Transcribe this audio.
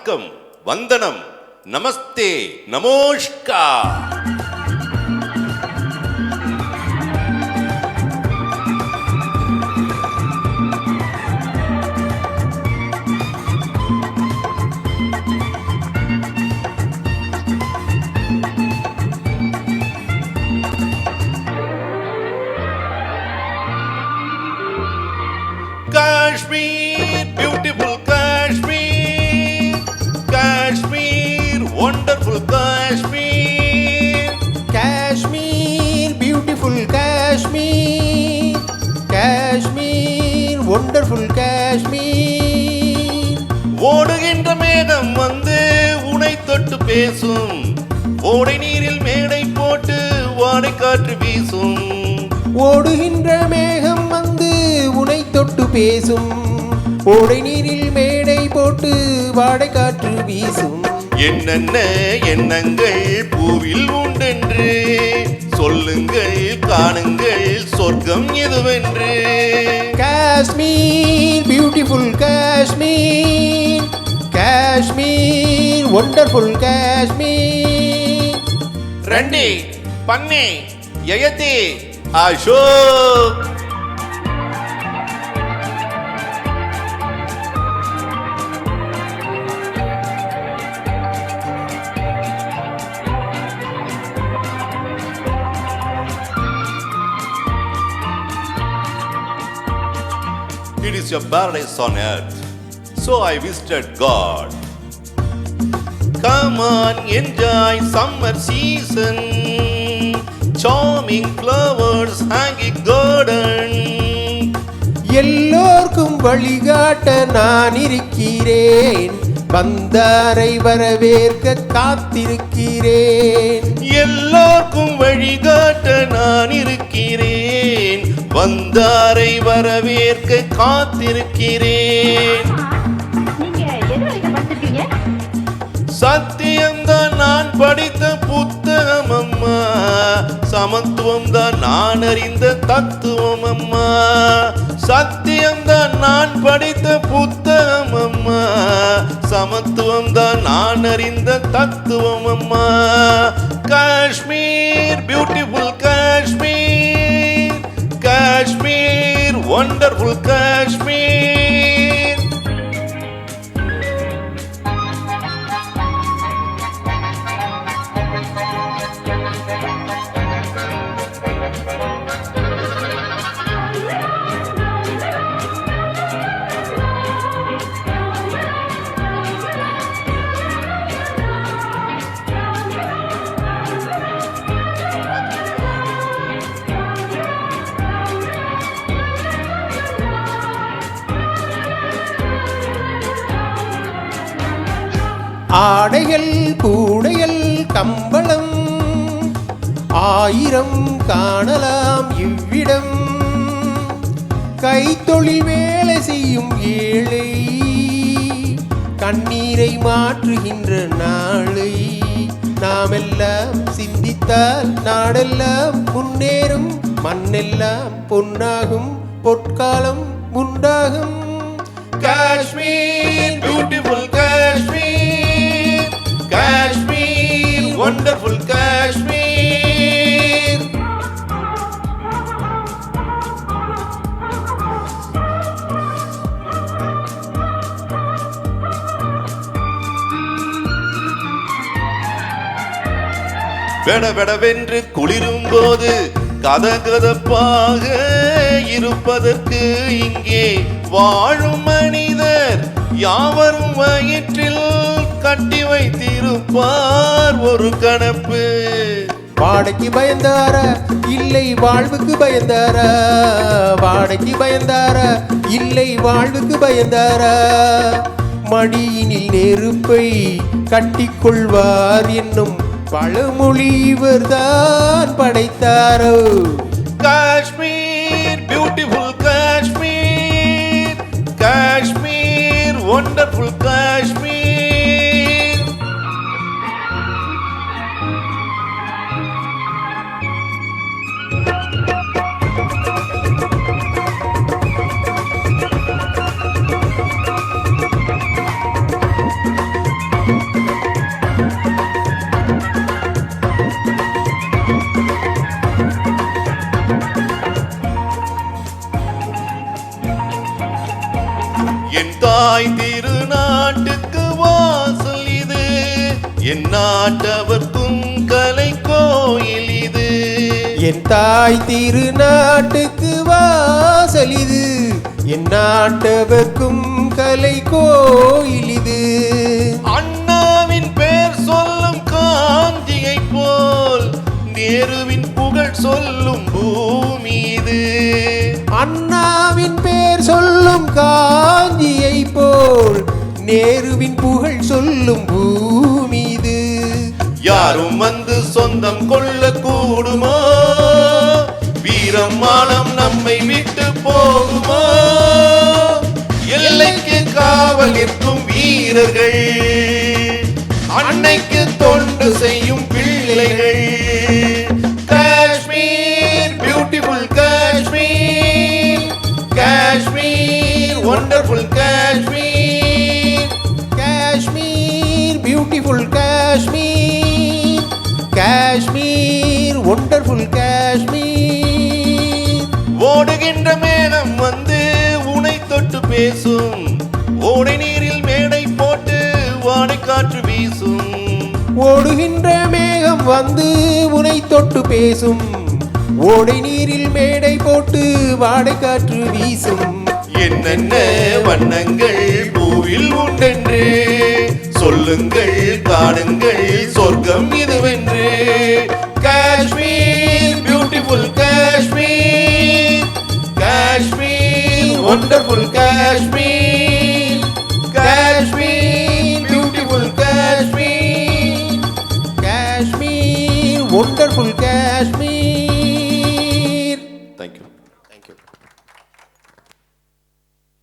வணக்கம், வந்தனம், நமஸ்தே, namaskar. Kashmir, beautiful Kashmir, Kashmir, wonderful Kashmir, Kashmir, beautiful Kashmir, Kashmir, wonderful Kashmir. ஓடுகின்ற மேகம் வந்து உனை தொட்டு பேசும், ஓடை நீரில் மேடை போட்டு வாடை காற்று வீசும். ஓடுகின்ற மேகம் வந்து உனை தொட்டு பேசும், ஓடை நீரில் மேடை போட்டு வாடை காற்று வீசும். என்னென்ன எண்ணங்கள் பூவில் உண்டென்று சொல்லுங்கள், காணுங்கள் சொர்க்கம் எதுவென்று. Kashmir, beautiful Kashmir, Kashmir, wonderful Kashmir. రండి పన్ని యయతి Ashok. It is your paradise on earth, so I visited God. Come on, enjoy summer season, charming flowers hanging garden. எல்லோர்க்கும் வழிகாட்ட நான் இருக்கிறேன், வந்தாரை வரவேற்க காத்திருக்கிறேன். எல்லோர்க்கும் வழிகாட்ட நான் இருக்கிறேன், வந்தாரை வரவேற்க காத்திருக்கிறேன். சத்தியம்தான் நான் படித்த புத்தகம் அம்மா, சமத்துவம் தான் நான் அறிந்த தத்துவம் அம்மா. சத்தியம்தான் நான் படித்த புத்தகம் அம்மா, சமத்துவம் தான் நான் அறிந்த தத்துவம் அம்மா. Kashmir, beautiful Kashmir, Kashmir, wonderful Kashmir. ஆடைகள், கூடைகள், கம்பளம் ஆயிரம் காணலாம் இவ்விடம். கைத்தொழில் வேலை செய்யும் ஏழை, கண்ணீரை மாற்றுகின்ற நாளை. நாமெல்லாம் சிந்தித்தால் நாடெல்லாம் முன்னேறும், மண்ணெல்லாம் பொன்னாகும், பொற்காலம் உண்டாகும். Kashmir, beautiful Kashmir, Kashmir, wonderful Kashmir. வெடவெடவென்று குளிரும் போது கதகதப்பாக இருப்பதற்கு இங்கே வாழும் மனிதர் யாவரும் வயிற்றில் கட்டி வைத்திருப்பார் ஒரு கணப்பு. வாடைக்கு பயந்தாரா இல்லை வாழ்வுக்கு பயந்தாரா, வாடைக்கு பயந்தாரா இல்லை வாழ்வுக்கு பயந்தாரா. மடியினில் நெருப்பை கட்டிக்கொள்வார் என்னும் பழமொழி இவர்தான் படைத்தாரோ. Kashmir, beautiful Kashmir, Kashmir, wonderful Kashmir. தாய் திருநாட்டுக்கு வாசல் இது, என் நாட்டவர்க்கும் கலை கோயில் இது. என் தாய் திருநாட்டுக்கு வாசல் இது, என் நாட்டவர்க்கும் கலை கோயில் இது. அண்ணாவின் பேர் சொல்லும் காஞ்சியை போல் நேருவின் புகழ் சொல்லும் பூமி இது. அண்ணாவின் பேர் சொல்லும் காஞ்சியை போல் நேருவின் புகழ் சொல்லும் பூமி இது. யாரும் வந்து சொந்தம் கொள்ள கூடுமா? வீரம் மானம் நம்மை விட்டு போகுமா? எல்லைக்கு காவல் நிற்கும் வீரர்கள், அன்னைக்கு தொண்டு செய்யும் பிள்ளைகள். Kashmir beautiful Kashmir, Kashmir wonderful Kashmir, Kashmir beautiful Kashmir, Kashmir wonderful Kashmir. ஓடுகின்ற மேகம் வந்து உனை தொட்டு பேசும், ஓடை நீரில் மேடை போட்டு வாடை காற்று வீசும். ஓடுகின்ற மேகம் வந்து உனை தொட்டு பேசும், ஓடை நீரில் மேடை போட்டு வாடை காற்று வீசும். என்னென்ன வண்ணங்கள் பூவில் உண்டென்று சொல்லுங்கள், காணுங்கள் சொர்க்கம் இதுவென்று. Kashmir beautiful Kashmir, Kashmir wonderful Kashmir, Kashmir beautiful Kashmir, Kashmir wonderful Kashmir.